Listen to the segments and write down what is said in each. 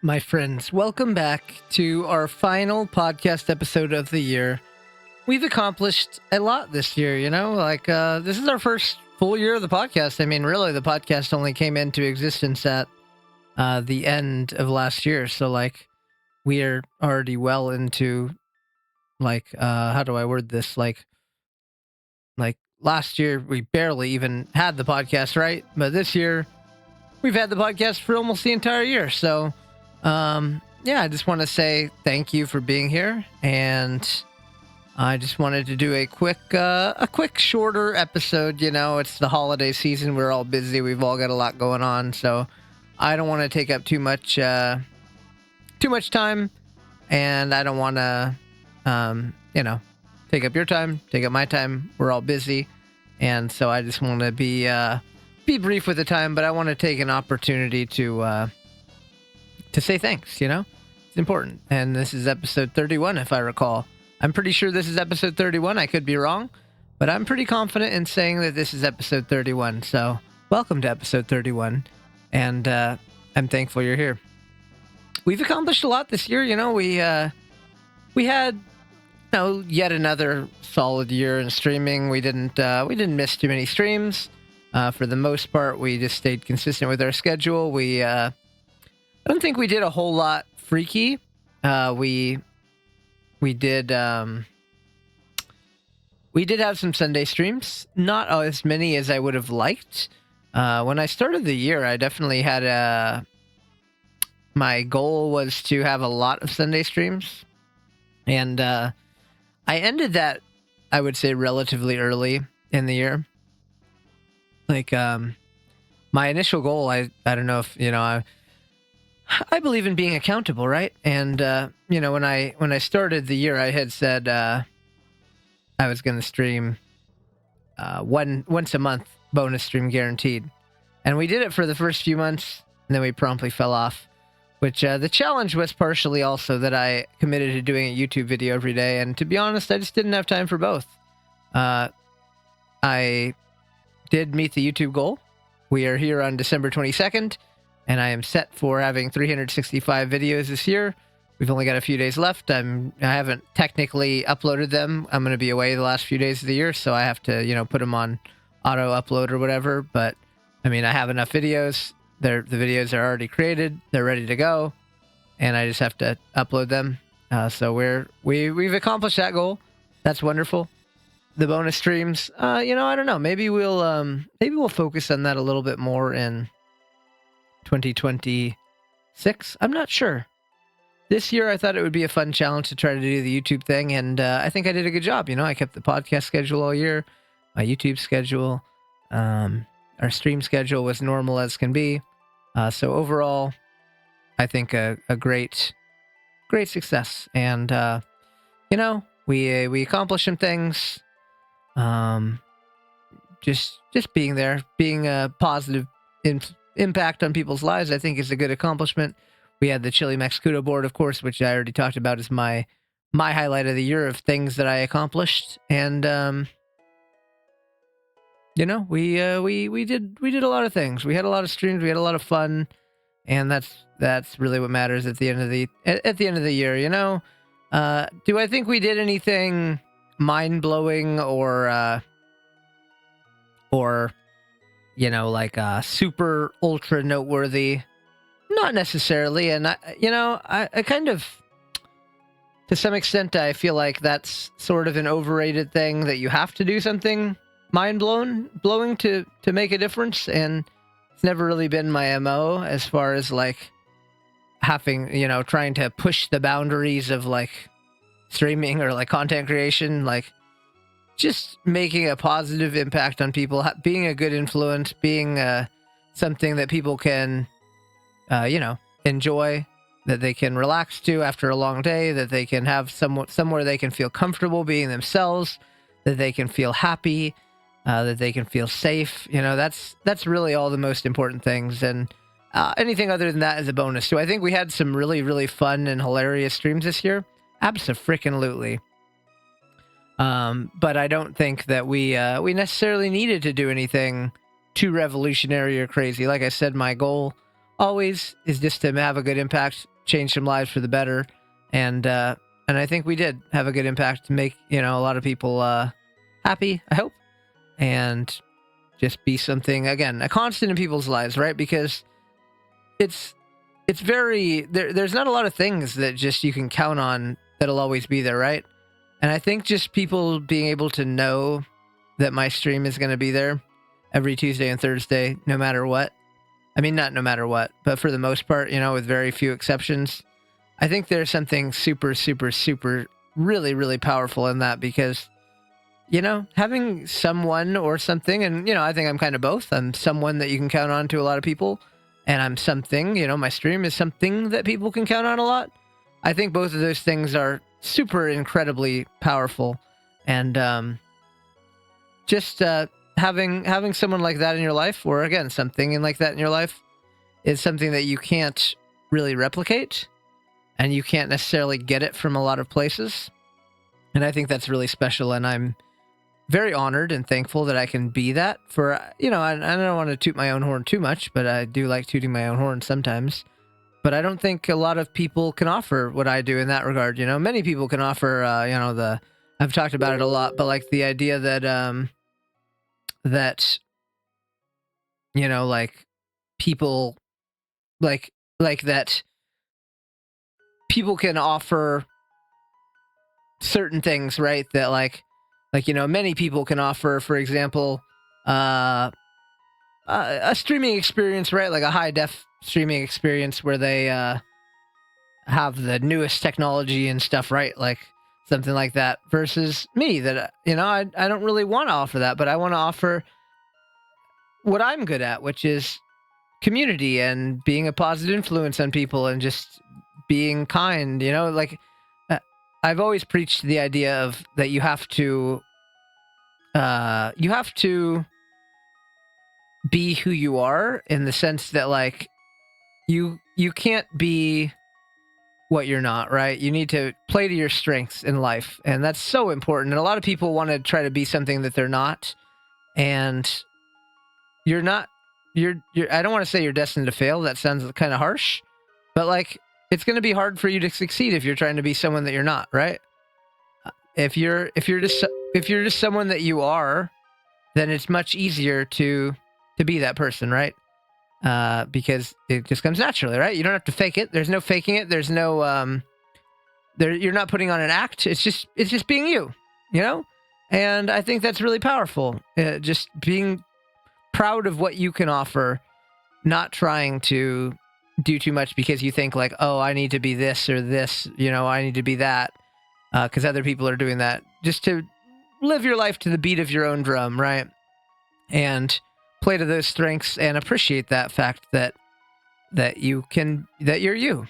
My friends, welcome back to our final podcast episode of the year. We've accomplished a lot this year, this is our first full year of the podcast. I mean, really, the podcast only came into existence at the end of last year. So, we are already well into, how do I word this? Like last year, we barely even had the podcast, right? But this year, we've had the podcast for almost the entire year. So, I just want to say thank you for being here, and I just wanted to do a quick shorter episode. It's the holiday season. We're all busy. We've all got a lot going on, so I don't want to take up too much time, and I don't want to, take up your time, take up my time. We're all busy, and so I just want to be brief with the time, but I want to take an opportunity to say thanks. It's important. And this is episode 31, if I recall. I'm pretty sure this is episode 31. I could be wrong, but I'm pretty confident in saying that this is episode 31. So welcome to episode 31. And I'm thankful you're here. We've accomplished a lot this year. We had yet another solid year in streaming. We didn't miss too many streams. For the most part, we just stayed consistent with our schedule. I don't think we did a whole lot freaky. We did have some Sunday streams, not as many as I would have liked. When I started the year, I definitely had my goal was to have a lot of Sunday streams, and I ended that, I would say, relatively early in the year. My initial goal, I don't know if I believe in being accountable, right? And when I started the year, I had said I was going to stream once a month, bonus stream guaranteed, and we did it for the first few months, and then we promptly fell off. Which the challenge was partially also that I committed to doing a YouTube video every day, and to be honest, I just didn't have time for both. I did meet the YouTube goal. We are here on December 22nd. And I am set for having 365 videos this year. We've only got a few days left. I haven't technically uploaded them. I'm going to be away the last few days of the year, so I have to, put them on auto upload or whatever. But I mean, I have enough videos. The videos are already created. They're ready to go, and I just have to upload them. So we've accomplished that goal. That's wonderful. The bonus streams, I don't know. Maybe we'll focus on that a little bit more in 2026. I'm not sure. This year I thought it would be a fun challenge to try to do the YouTube thing, and I think I did a good job. I kept the podcast schedule all year, my YouTube schedule, our stream schedule was normal as can be. So overall, I think a great success, and we accomplished some things. Just being there, being a positive impact on people's lives, I think is a good accomplishment. We had the Chili Mexicudo board, of course, which I already talked about as my highlight of the year of things that I accomplished, and we did a lot of things. We had a lot of streams. We had a lot of fun, and that's really what matters at the end of the year. Do I think we did anything mind blowing or super ultra noteworthy? Not necessarily. And I kind of, to some extent, I feel like that's sort of an overrated thing, that you have to do something blowing to make a difference. And it's never really been my MO as far as having, trying to push the boundaries of streaming or content creation, just making a positive impact on people, being a good influence, being something that people can, enjoy, that they can relax to after a long day, that they can have somewhere they can feel comfortable being themselves, that they can feel happy, that they can feel safe. That's really all the most important things. And anything other than that is a bonus. So I think we had some really, really fun and hilarious streams this year. Abso-freaking-lutely. But I don't think that we necessarily needed to do anything too revolutionary or crazy. Like I said, my goal always is just to have a good impact, change some lives for the better, and I think we did have a good impact to make a lot of people happy. I hope, and just be something again, a constant in people's lives, right? Because it's very there's not a lot of things that just you can count on that'll always be there, right? And I think just people being able to know that my stream is going to be there every Tuesday and Thursday, no matter what. I mean, not no matter what, but for the most part, with very few exceptions. I think there's something super, super, super, really, really powerful in that because, having someone or something, and, I think I'm kind of both. I'm someone that you can count on to a lot of people, and I'm something, my stream is something that people can count on a lot. I think both of those things are super incredibly powerful. And just having someone like that in your life, or again, something like that in your life, is something that you can't really replicate, and you can't necessarily get it from a lot of places. And I think that's really special, and I'm very honored and thankful that I can be that for, I don't want to toot my own horn too much, but I do like tooting my own horn sometimes. But I don't think a lot of people can offer what I do in that regard. Many people can offer, I've talked about it a lot, but like the idea that, like people, like that people can offer certain things, right? That like, many people can offer, for example, a streaming experience, right? Like a high def streaming experience where they have the newest technology and stuff, right? Like something like that versus me that, I don't really want to offer that, but I want to offer what I'm good at, which is community and being a positive influence on people and just being kind, like I've always preached the idea of that you have to be who you are, in the sense that like you can't be what you're not, right? You need to play to your strengths in life, and that's so important. And a lot of people want to try to be something that they're not, and you're not. You're I don't want to say you're destined to fail. That sounds kind of harsh, but like it's going to be hard for you to succeed if you're trying to be someone that you're not, right? If you're just someone that you are, then it's much easier to be that person, right? Because it just comes naturally, right? You don't have to fake it. There's no faking it. There's no you're not putting on an act. It's just being you, And I think that's really powerful. Just being proud of what you can offer, not trying to do too much because you think like, oh, I need to be this or this, I need to be that because other people are doing that. Just to live your life to the beat of your own drum, right? And play to those strengths and appreciate that fact that you're you,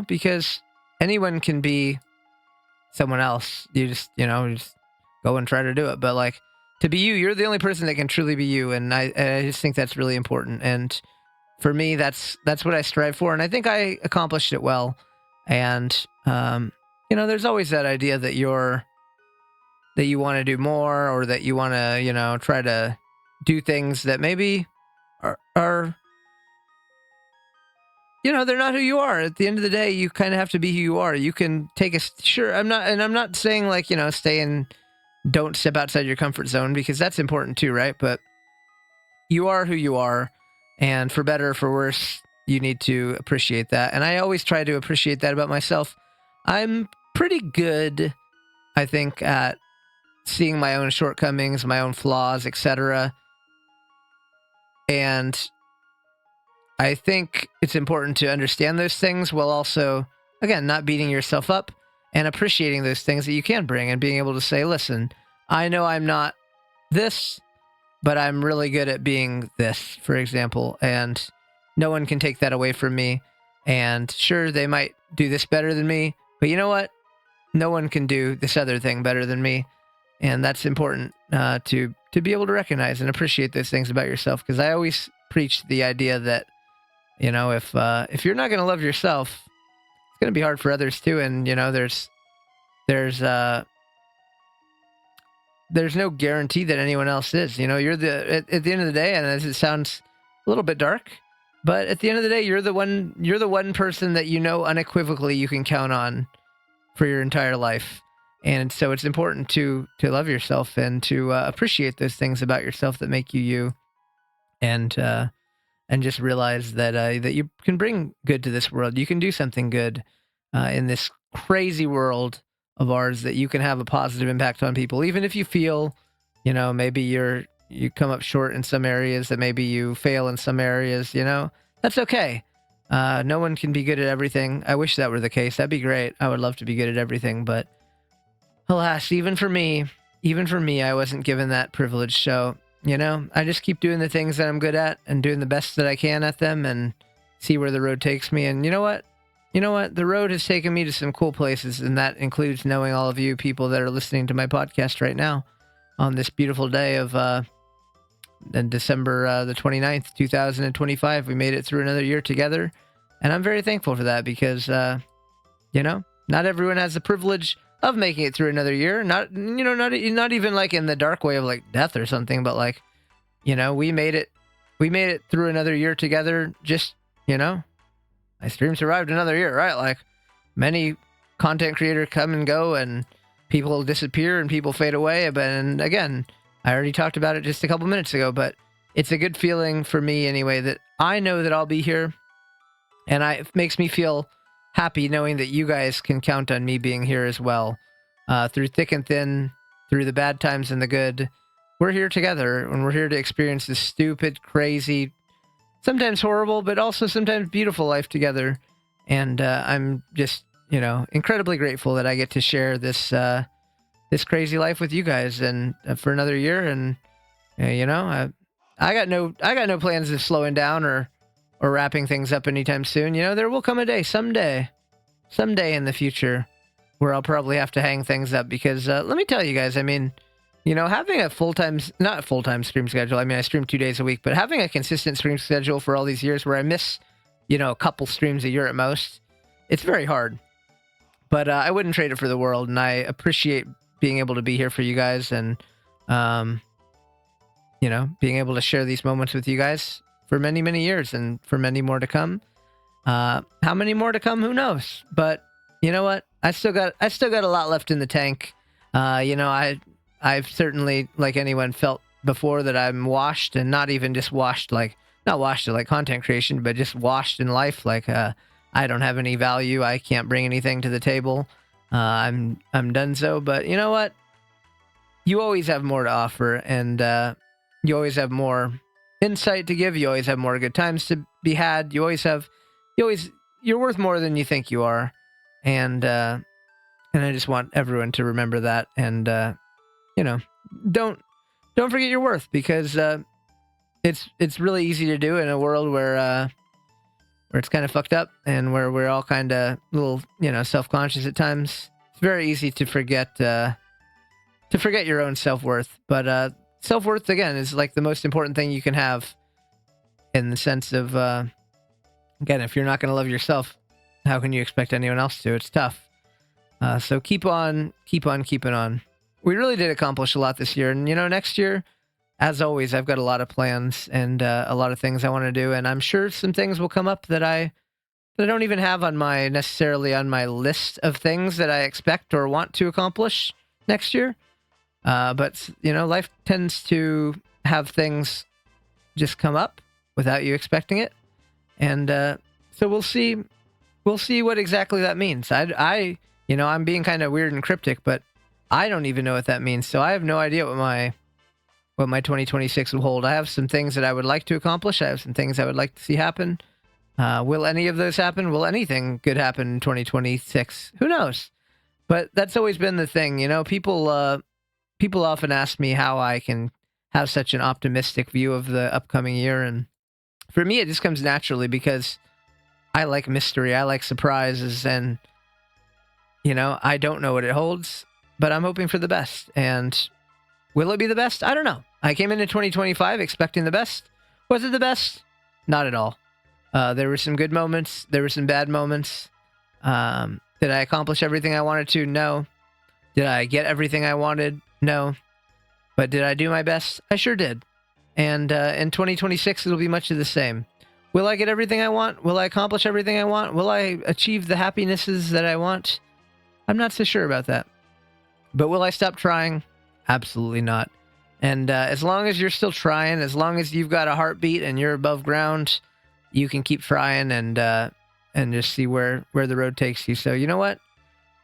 because anyone can be someone else. You just, just go and try to do it. But like to be you, you're the only person that can truly be you. And I just think that's really important. And for me, that's what I strive for. And I think I accomplished it well. And, there's always that idea that you want to do more, or that you want to, try to do things that maybe are they're not who you are. At the end of the day, you kind of have to be who you are. You can take sure. I'm not saying like, stay in, don't step outside your comfort zone, because that's important too, right? But you are who you are, and for better or for worse, you need to appreciate that. And I always try to appreciate that about myself. I'm pretty good, I think, at seeing my own shortcomings, my own flaws, etc. And I think it's important to understand those things while also, again, not beating yourself up, and appreciating those things that you can bring, and being able to say, listen, I know I'm not this, but I'm really good at being this, for example, and no one can take that away from me. And sure, they might do this better than me, but you know what? No one can do this other thing better than me. And that's important to be able to recognize and appreciate those things about yourself. Because I always preach the idea that, if you're not going to love yourself, it's going to be hard for others too. And there's no guarantee that anyone else is. You're at the end of the day, and as it sounds a little bit dark, But at the end of the day, you're the one person that you know unequivocally you can count on for your entire life. And so it's important to love yourself and to appreciate those things about yourself that make you you, and just realize that that you can bring good to this world. You can do something good in this crazy world of ours. That you can have a positive impact on people, even if you feel, maybe you come up short in some areas, that maybe you fail in some areas. That's okay. No one can be good at everything. I wish that were the case. That'd be great. I would love to be good at everything, but alas, even for me, I wasn't given that privilege. So, I just keep doing the things that I'm good at and doing the best that I can at them and see where the road takes me. And you know what? The road has taken me to some cool places, and that includes knowing all of you people that are listening to my podcast right now on this beautiful day of December the 29th, 2025. We made it through another year together, and I'm very thankful for that because, not everyone has the privilege of making it through another year. Not even like in the dark way of like death or something, but like, we made it through another year together. Just, my stream survived another year, right? Like many content creators come and go and people disappear and people fade away. And again, I already talked about it just a couple minutes ago, but it's a good feeling for me anyway, that I know that I'll be here, and it makes me feel happy knowing that you guys can count on me being here as well. Through thick and thin, through the bad times and the good, we're here together, and we're here to experience this stupid, crazy, sometimes horrible, but also sometimes beautiful life together. And I'm just, incredibly grateful that I get to share this crazy life with you guys, and for another year. And I got no plans of slowing down or wrapping things up anytime soon. There will come a day, someday in the future, where I'll probably have to hang things up, because let me tell you guys, I mean, having a not full-time stream schedule, I mean, I stream 2 days a week, but having a consistent stream schedule for all these years where I miss, a couple streams a year at most, it's very hard. But I wouldn't trade it for the world, and I appreciate being able to be here for you guys, and, being able to share these moments with you guys for many, many years, and for many more to come. How many more to come? Who knows? But you know what? I still got a lot left in the tank. I've certainly, like anyone, felt before that I'm washed, and not even just washed, like not washed in like content creation, but just washed in life. Like I don't have any value. I can't bring anything to the table. I'm done so. But you know what? You always have more to offer, and you always have more insight to give. You always have more good times to be had. You're worth more than you think you are, and I just want everyone to remember that, and don't forget your worth, because it's really easy to do in a world where it's kind of fucked up, and where we're all kind of little self-conscious at times. It's very easy to forget your own self-worth, but self-worth, again, is like the most important thing you can have, in the sense of, again, if you're not going to love yourself, how can you expect anyone else to? It's tough. So keep on keeping on. We really did accomplish a lot this year. And, next year, as always, I've got a lot of plans and a lot of things I want to do. And I'm sure some things will come up that I don't even have necessarily on my list of things that I expect or want to accomplish next year. But life tends to have things just come up without you expecting it. And so we'll see what exactly that means. I'm being kind of weird and cryptic, but I don't even know what that means. So I have no idea what my 2026 will hold. I have some things that I would like to accomplish. I have some things I would like to see happen. Will any of those happen? Will anything good happen in 2026? Who knows? But that's always been the thing. People often ask me how I can have such an optimistic view of the upcoming year. And for me, it just comes naturally, because I like mystery. I like surprises, and I don't know what it holds, but I'm hoping for the best. And will it be the best? I don't know. I came into 2025 expecting the best. Was it the best? Not at all. There were some good moments. There were some bad moments. Did I accomplish everything I wanted to? No. Did I get everything I wanted? No. But did I do my best? I sure did. And in 2026, it'll be much of the same. Will I get everything I want? Will I accomplish everything I want? Will I achieve the happinesses that I want? I'm not so sure about that. But will I stop trying? Absolutely not. And as long as you're still trying, as long as you've got a heartbeat and you're above ground, you can keep trying and just see where the road takes you. So you know what?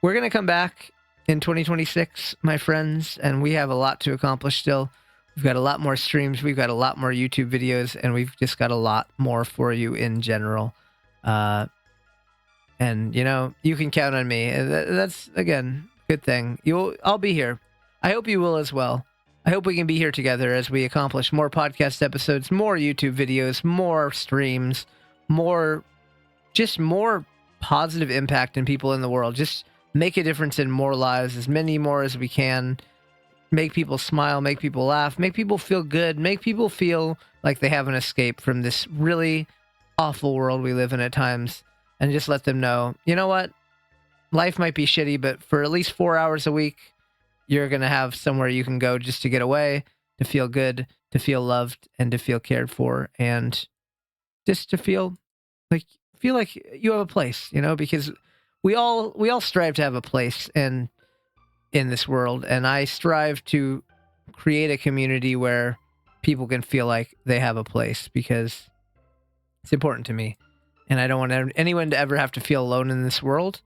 We're going to come back in 2026, my friends, and we have a lot to accomplish still. We've got a lot more streams. We've got a lot more YouTube videos, and we've just got a lot more for you in general. And, you know, you can count on me. That's, again, good thing. I'll be here. I hope you will as well. I hope we can be here together as we accomplish more podcast episodes, more YouTube videos, more streams, more positive impact in people in the world. Just make a difference in more lives, as many more as we can. Make people smile, make people laugh, make people feel good, make people feel like they have an escape from this really awful world we live in at times. And just let them know, you know what? Life might be shitty, but for at least 4 hours a week, you're going to have somewhere you can go just to get away, to feel good, to feel loved, and to feel cared for, and just to feel like you have a place, you know, because we all strive to have a place in this world, and I strive to create a community where people can feel like they have a place, because it's important to me. And I don't want anyone to ever have to feel alone in this world,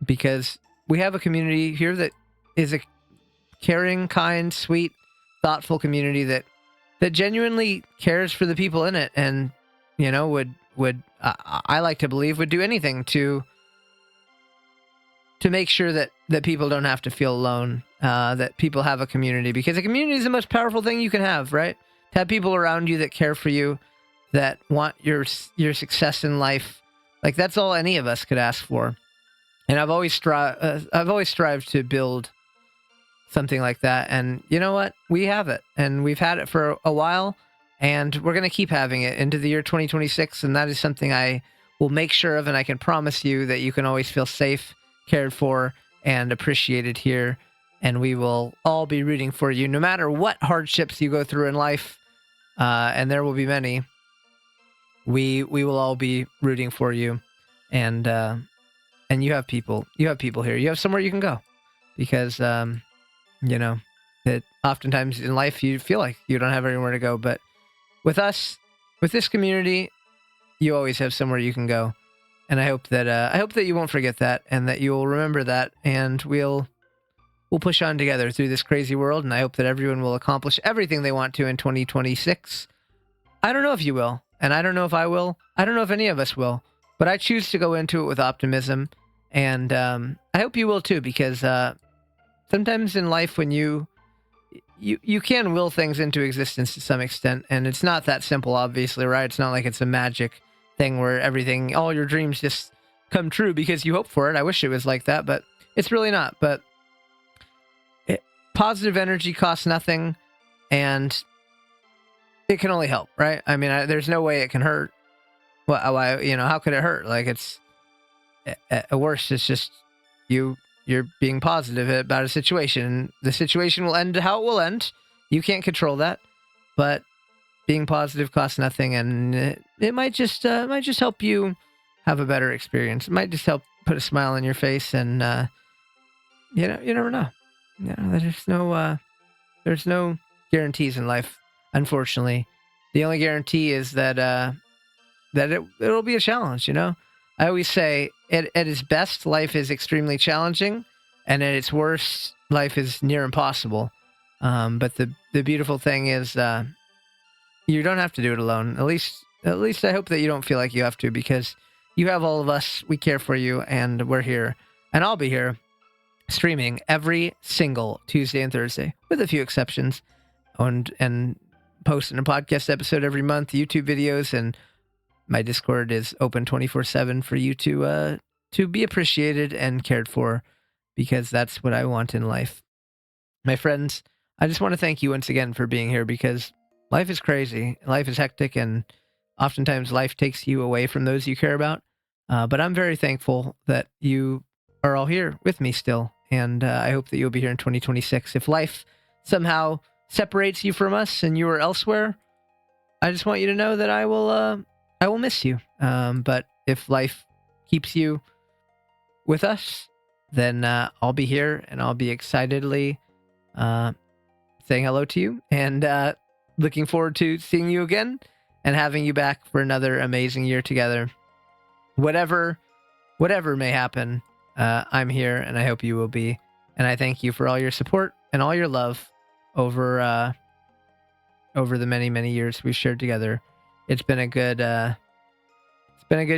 because we have a community here that is a caring, kind, sweet, thoughtful community that genuinely cares for the people in it, and, you know, would I like to believe would do anything to make sure that people don't have to feel alone, that people have a community, because a community is the most powerful thing you can have, right? To have people around you that care for you, that want your success in life. Like, that's all any of us could ask for. And I've always strived to build something like that. And you know what? We have it, and we've had it for a while, and we're going to keep having it into the year 2026. And that is something I will make sure of. And I can promise you that you can always feel safe, cared for, and appreciated here. And we will all be rooting for you, no matter what hardships you go through in life. And there will be many. We will all be rooting for you, and you have people here. You have somewhere you can go, because you know that oftentimes in life you feel like you don't have anywhere to go, but with us, with this community, you always have somewhere you can go. And I hope that you won't forget that, and that you will remember that, and we'll push on together through this crazy world. And I hope that everyone will accomplish everything they want to in 2026. I don't know if you will. And I don't know if I will. I don't know if any of us will. But I choose to go into it with optimism. And I hope you will too, because sometimes in life, when you can will things into existence to some extent. And it's not that simple, obviously, right? It's not like it's a magic thing where all your dreams just come true because you hope for it. I wish it was like that, but it's really not. But positive energy costs nothing, and it can only help, right? I mean, there's no way it can hurt. Well, you know, how could it hurt? Like, it's at worst, it's just you're being positive about a situation. The situation will end how it will end. You can't control that, but being positive costs nothing, and it might just help you have a better experience. It might just help put a smile on your face, and you never know. You know, there's no guarantees in life. Unfortunately, the only guarantee is that it'll be a challenge. You know, I always say at its best, life is extremely challenging, and at its worst, life is near impossible. But the beautiful thing is, you don't have to do it alone. At least I hope that you don't feel like you have to, because you have all of us. We care for you, and we're here, and I'll be here, streaming every single Tuesday and Thursday, with a few exceptions, and posting a podcast episode every month, YouTube videos, and my Discord is open 24/7 for you to be appreciated and cared for, because that's what I want in life. My friends, I just want to thank you once again for being here, because life is crazy, life is hectic, and oftentimes life takes you away from those you care about. But I'm very thankful that you are all here with me still, and I hope that you'll be here in 2026. If life somehow separates you from us and you are elsewhere, I just want you to know that I will miss you. But if life keeps you with us, then I'll be here and I'll be excitedly saying hello to you and looking forward to seeing you again and having you back for another amazing year together. Whatever may happen, I'm here and I hope you will be. And I thank you for all your support and all your love over the many years we've shared together. It's been a good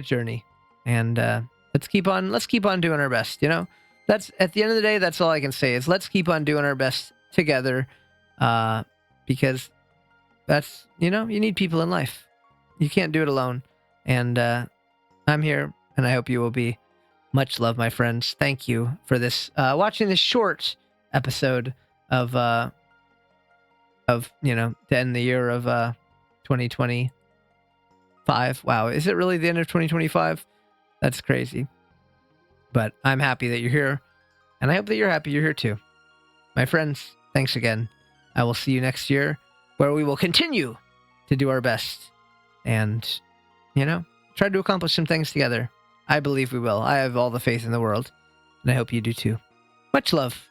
journey, and let's keep on doing our best. That's at the end of the day. That's all I can say is let's keep on doing our best together, because that's you need people in life. You can't do it alone, and I'm here, and I hope you will be. Much love, my friends. Thank you for this watching this short episode of to end the year of 2025. Wow, is it really the end of 2025? That's crazy. But I'm happy that you're here, and I hope that you're happy you're here too. My friends, thanks again. I will see you next year, where we will continue to do our best and try to accomplish some things together. I believe we will. I have all the faith in the world, and I hope you do too. Much love.